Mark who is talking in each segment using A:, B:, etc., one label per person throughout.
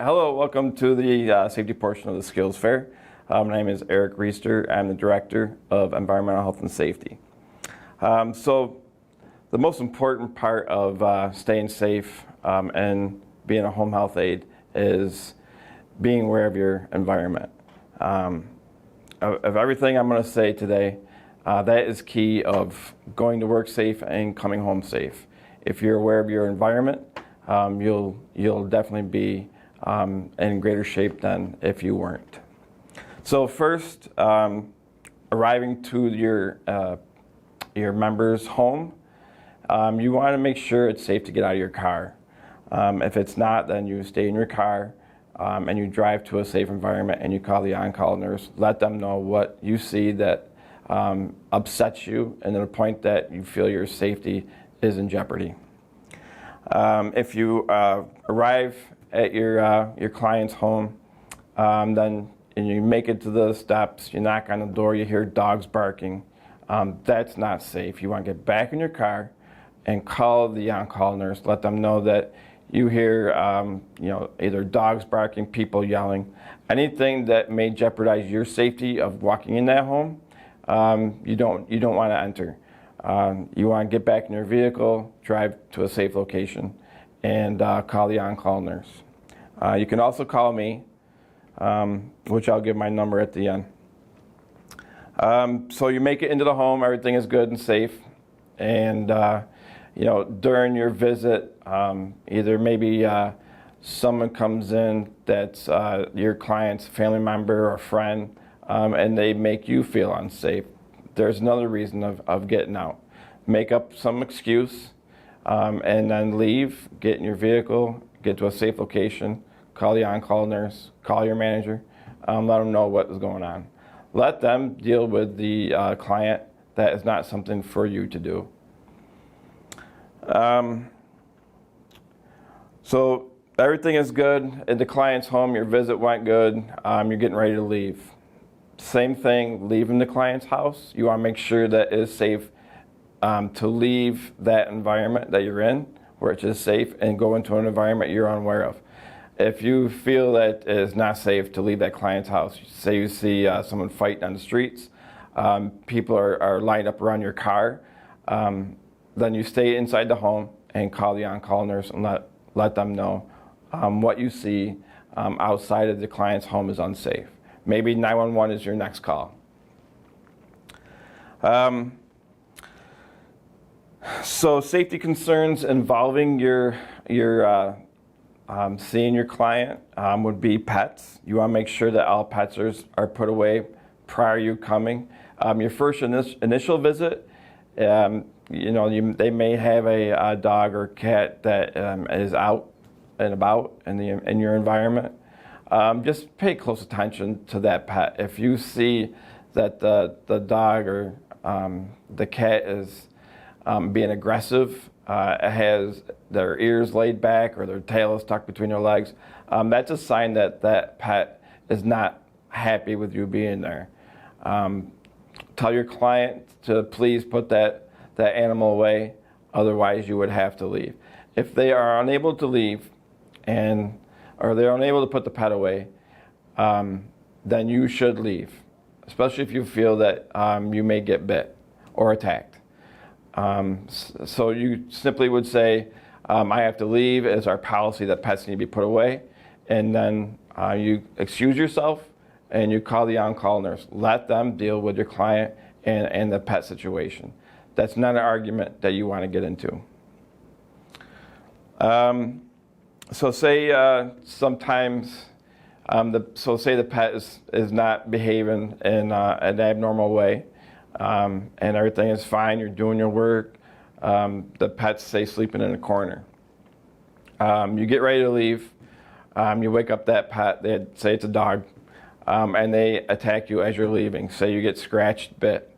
A: Hello, welcome to the safety portion of the Skills Fair. My name is Eric Reisterer. I'm the Director of Environmental Health and Safety. So the most important part of staying safe and being a home health aide is being aware of your environment. Of everything I'm going to say today, that is key of going to work safe and coming home safe. If you're aware of your environment, you'll definitely be in greater shape than if you weren't. So first, arriving to your member's home, you want to make sure it's safe to get out of your car. If it's not, then you stay in your car and you drive to a safe environment and you call the on-call nurse. Let them know what you see that upsets you and to the point that you feel your safety is in jeopardy. If you arrive at your client's home, then and you make it to the steps, you knock on the door, you hear dogs barking. That's not safe. You want to get back in your car and call the on-call nurse. Let them know that you hear either dogs barking, people yelling, anything that may jeopardize your safety of walking in that home. You don't want to enter. You want to get back in your vehicle, drive to a safe location, and call the on-call nurse. You can also call me, which I'll give my number at the end. So you make it into the home, everything is good and safe, and during your visit, either maybe someone comes in that's your client's family member or friend, and they make you feel unsafe. There's another reason of getting out. Make up some excuse, and then leave, get in your vehicle, get to a safe location, call the on-call nurse, call your manager, let them know what is going on. Let them deal with the client. That is not something for you to do. So everything is good at the client's home, your visit went good, you're getting ready to leave. Same thing, leaving the client's house. You want to make sure that it is safe to leave that environment that you're in, where it's just safe, and go into an environment you're unaware of. If you feel that it is not safe to leave that client's house, say you see someone fighting on the streets, people are lined up around your car, then you stay inside the home and call the on-call nurse and let them know what you see outside of the client's home is unsafe. Maybe 911 is your next call. So safety concerns involving your seeing your client would be pets. You want to make sure that all pets are put away prior to you coming. Your first initial visit, they may have a dog or cat that is out and about in your environment. Just pay close attention to that pet. If you see that the dog or the cat is being aggressive, it has their ears laid back or their tail is tucked between their legs, that's a sign that that pet is not happy with you being there. Tell your client to please put that animal away, otherwise you would have to leave. If they are unable to leave or they're unable to put the pet away, then you should leave, especially if you feel that you may get bit or attacked. So you simply would say, I have to leave. It's our policy that pets need to be put away. And then you excuse yourself and you call the on-call nurse. Let them deal with your client and the pet situation. That's not an argument that you want to get into. So say sometimes, say the pet is not behaving in an abnormal way, and everything is fine, you're doing your work, the pet's, say, sleeping in a corner. You get ready to leave, you wake up that pet, say it's a dog, and they attack you as you're leaving. Say you get scratched, bit.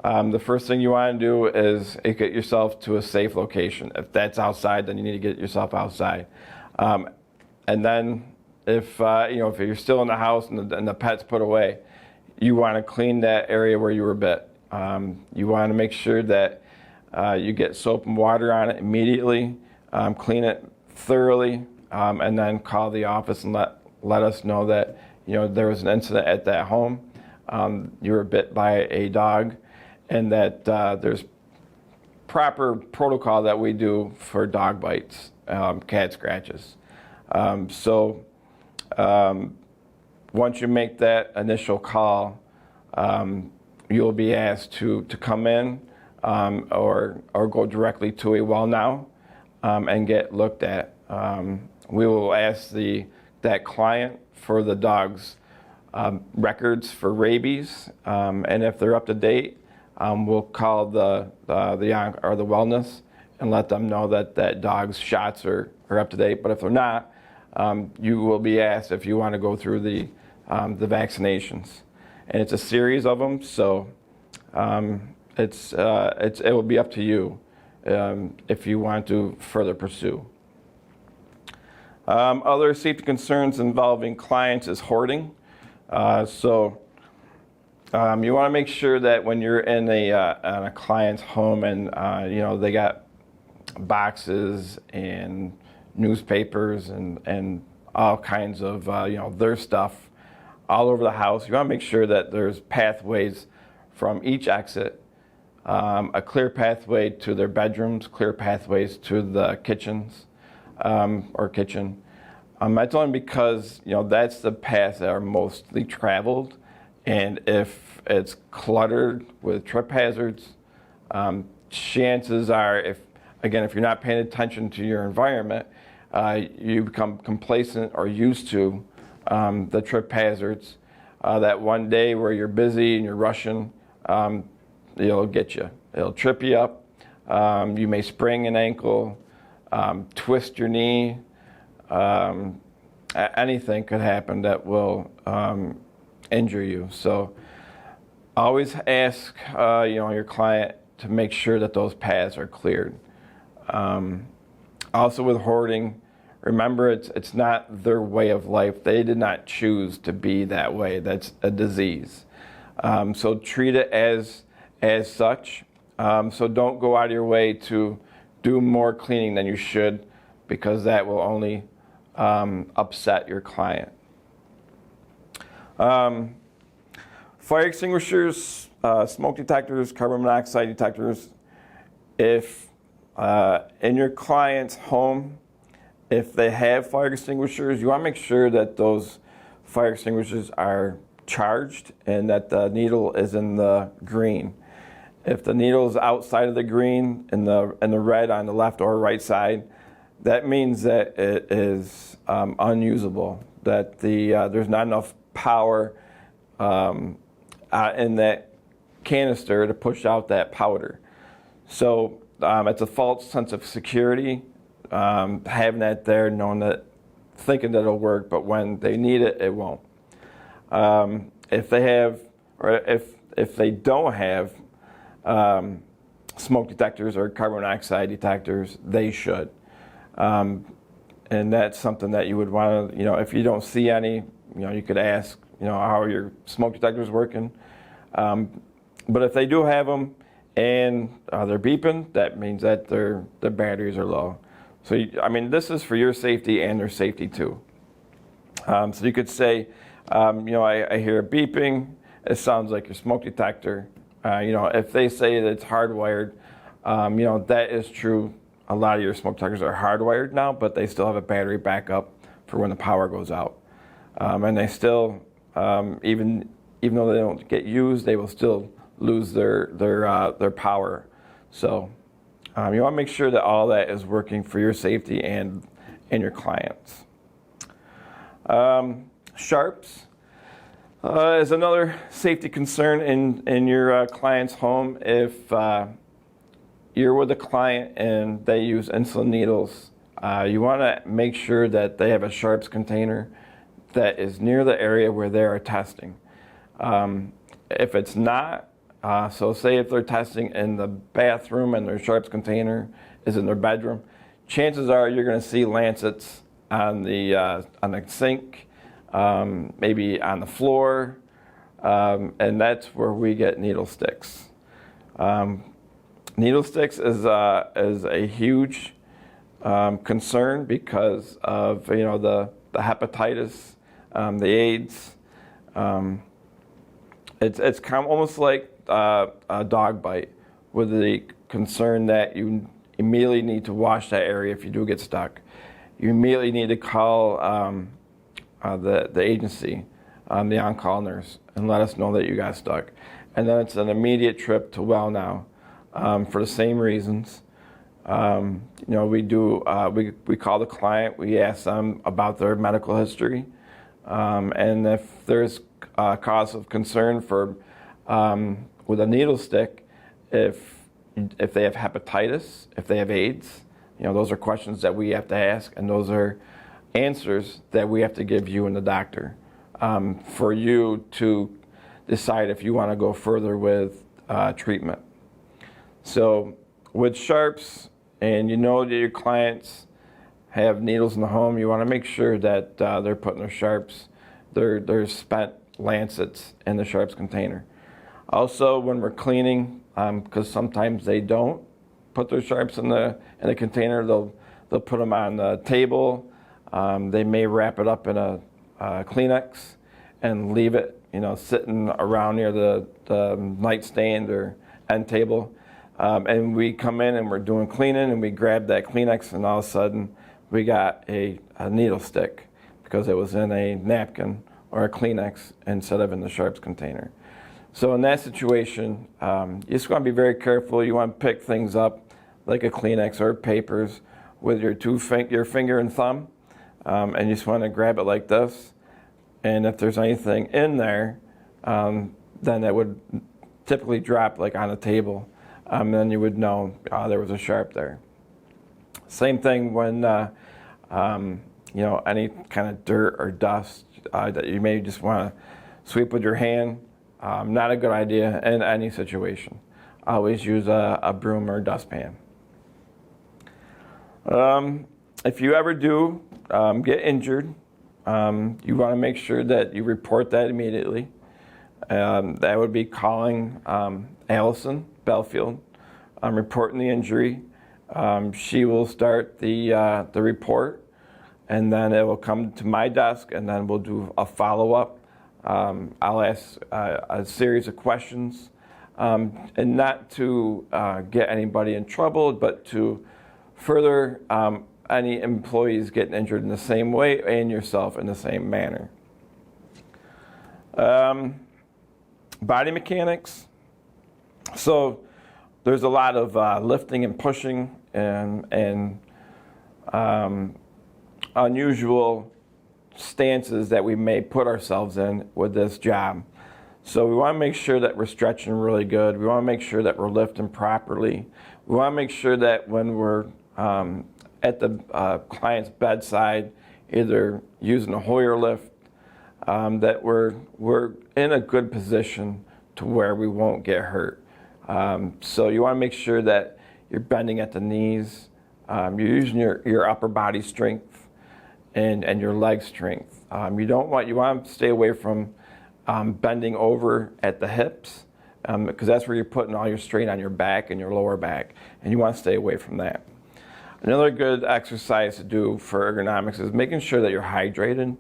A: The first thing you want to do is get yourself to a safe location. If that's outside, then you need to get yourself outside. And then if you're still in the house and the pet's put away, you want to clean that area where you were bit. You want to make sure that you get soap and water on it immediately, clean it thoroughly, and then call the office and let us know that there was an incident at that home. You were bit by a dog, and that there's proper protocol that we do for dog bites, cat scratches. Once you make that initial call, you'll be asked to come in or go directly to a well now and get looked at. We will ask that client for the dog's records for rabies, and if they're up to date, we'll call the wellness and let them know that dog's shots are up to date. But if they're not, you will be asked if you want to go through the vaccinations, and it's a series of them. So it will be up to you if you want to further pursue. Other safety concerns involving clients is hoarding. You want to make sure that when you're in a client's home and they got boxes and newspapers and all kinds of their stuff all over the house, you want to make sure that there's pathways from each exit, a clear pathway to their bedrooms, clear pathways to the kitchens or kitchen. That's only because that's the paths that are mostly traveled, and if it's cluttered with trip hazards, chances are, if you're not paying attention to your environment, you become complacent or used to the trip hazards. That one day where you're busy and you're rushing, it'll get you. It'll trip you up. You may sprain an ankle, twist your knee. Anything could happen that will injure you. So always ask your client to make sure that those paths are cleared. Also with hoarding, remember it's not their way of life. They did not choose to be that way. That's a disease. So treat it as such. So don't go out of your way to do more cleaning than you should, because that will only upset your client. Fire extinguishers, smoke detectors, carbon monoxide detectors. If in your client's home, if they have fire extinguishers, you want to make sure that those fire extinguishers are charged and that the needle is in the green. If the needle is outside of the green, in the red on the left or right side, that means that it is unusable, that there's not enough power in that canister to push out that powder. So it's a false sense of security, having that there, thinking that it'll work, but when they need it, it won't. If they have, or if they don't have smoke detectors or carbon monoxide detectors, they should. And that's something that you would want to, if you don't see any, you could ask, how are your smoke detectors working? But if they do have them and they're beeping, that means that their batteries are low. So, this is for your safety and their safety too. So you could say, I hear beeping, it sounds like your smoke detector. If they say that it's hardwired, that is true. A lot of your smoke detectors are hardwired now, but they still have a battery backup for when the power goes out. And they still, even though they don't get used, they will still lose their power. So you want to make sure that all that is working for your safety and your clients. Sharps is another safety concern in your client's home. If you're with a client and they use insulin needles, you want to make sure that they have a sharps container that is near the area where they are testing. If it's not, so say if they're testing in the bathroom and their sharps container is in their bedroom, chances are you're going to see lancets on the sink, maybe on the floor, and that's where we get needle sticks. Needle sticks is a huge concern because of the hepatitis, the AIDS. It's kind of almost like a dog bite, with the concern that you immediately need to wash that area if you do get stuck. You immediately need to call the agency, the on-call nurse, and let us know that you got stuck. And then it's an immediate trip to Well Now for the same reasons. We call the client, we ask them about their medical history, and if there's a cause of concern for with a needle stick, if they have hepatitis, if they have AIDS, those are questions that we have to ask, and those are answers that we have to give you and the doctor for you to decide if you want to go further with treatment. So with sharps, and that your clients have needles in the home, you want to make sure that they're putting their sharps, their spent lancets in the sharps container. Also, when we're cleaning, because sometimes they don't put their sharps in the container, they'll put them on the table. They may wrap it up in a Kleenex and leave it, sitting around near the nightstand or end table. And we come in and we're doing cleaning, and we grab that Kleenex, and all of a sudden we got a needle stick because it was in a napkin or a Kleenex instead of in the sharps container. So in that situation, you just want to be very careful. You want to pick things up like a Kleenex or papers with your your finger and thumb, and you just want to grab it like this. And if there's anything in there, then it would typically drop like on a table. Then you would know there was a sharp there. Same thing when any kind of dirt or dust that you may just want to sweep with your hand. Not a good idea in any situation. Always use a broom or dustpan. If you ever do get injured, you want to make sure that you report that immediately. That would be calling Allison Belfield, reporting the injury. She will start the report, and then it will come to my desk, and then we'll do a follow-up. I'll ask a series of questions, and not to get anybody in trouble, but to further any employees getting injured in the same way and yourself in the same manner. Body mechanics. So there's a lot of lifting and pushing and unusual stances that we may put ourselves in with this job. So we want to make sure that we're stretching really good. We want to make sure that we're lifting properly. We want to make sure that when we're at the client's bedside, either using a Hoyer lift, that we're in a good position to where we won't get hurt. So you want to make sure that you're bending at the knees, you're using your upper body strength and your leg strength. You want to stay away from bending over at the hips, because that's where you're putting all your strain on your back and your lower back, and you want to stay away from that. Another good exercise to do for ergonomics is making sure that you're hydrated.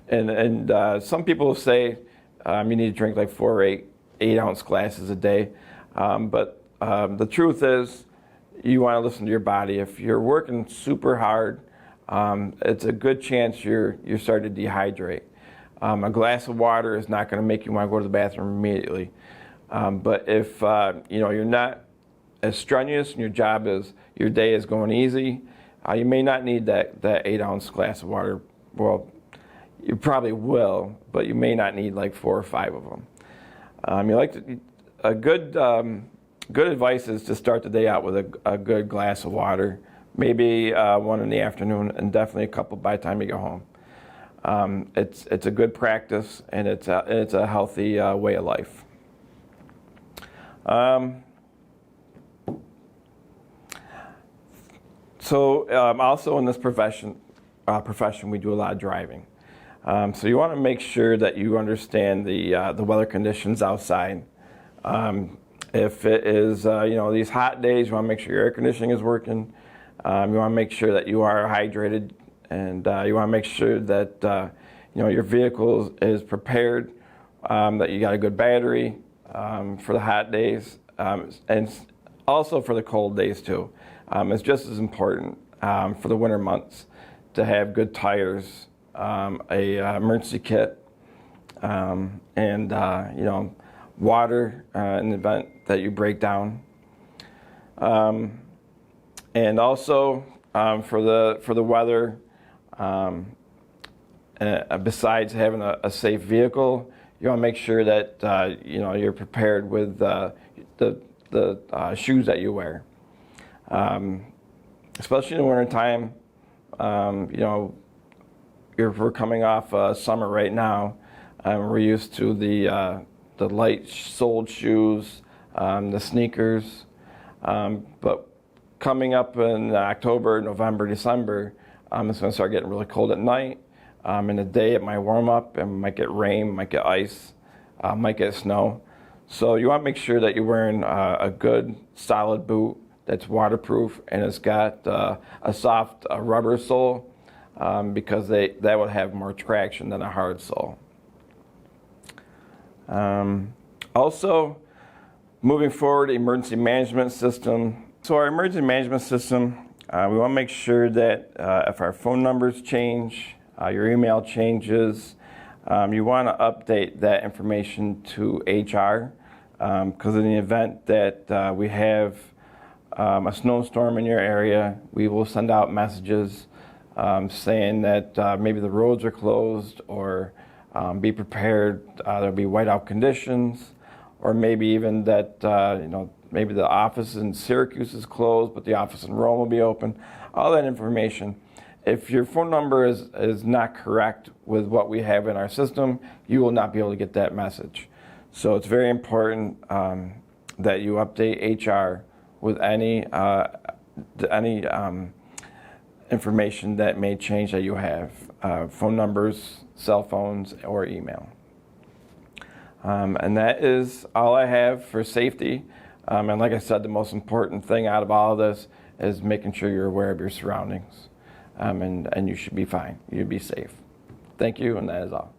A: And some people say you need to drink like 4 or 8 ounce glasses a day. But the truth is, you want to listen to your body. If you're working super hard, it's a good chance you're starting to dehydrate. A glass of water is not going to make you want to go to the bathroom immediately. But if you're not as strenuous and your day is going easy, you may not need that 8 ounce glass of water. Well, you probably will, but you may not need like 4 or 5 of them. Good advice is to start the day out with a good glass of water, maybe one in the afternoon, and definitely a couple by the time you go home. It's a good practice, and it's a healthy way of life. Also in this profession, we do a lot of driving. So you want to make sure that you understand the weather conditions outside. If it is these hot days, you want to make sure your air conditioning is working. You want to make sure that you are hydrated, and you want to make sure that your vehicle is prepared, that you got a good battery for the hot days, and also for the cold days too. It's just as important for the winter months to have good tires, a emergency kit, and water in the event that you break down. And also for the weather, besides having a safe vehicle, you want to make sure that you're prepared with the shoes that you wear. Especially in the wintertime, we're coming off summer right now. We're used to the light-soled shoes, the sneakers, but coming up in October, November, December, it's going to start getting really cold at night. In the day, it might warm up, and might get rain, might get ice, might get snow. So you want to make sure that you're wearing a good, solid boot that's waterproof, and it's got a soft rubber sole, because that will have more traction than a hard sole. Also, moving forward, emergency management system. So our emergency management system, we want to make sure that if our phone numbers change, your email changes, you want to update that information to HR, because in the event that we have a snowstorm in your area, we will send out messages saying that maybe the roads are closed, or be prepared, there'll be whiteout conditions, or maybe even that maybe the office in Syracuse is closed, but the office in Rome will be open. All that information. If your phone number is not correct with what we have in our system, you will not be able to get that message. So it's very important that you update HR with any information that may change that you have, phone numbers, cell phones, or email. And that is all I have for safety. And like I said, the most important thing out of all of this is making sure you're aware of your surroundings. And you should be fine. You'd be safe. Thank you, and that is all.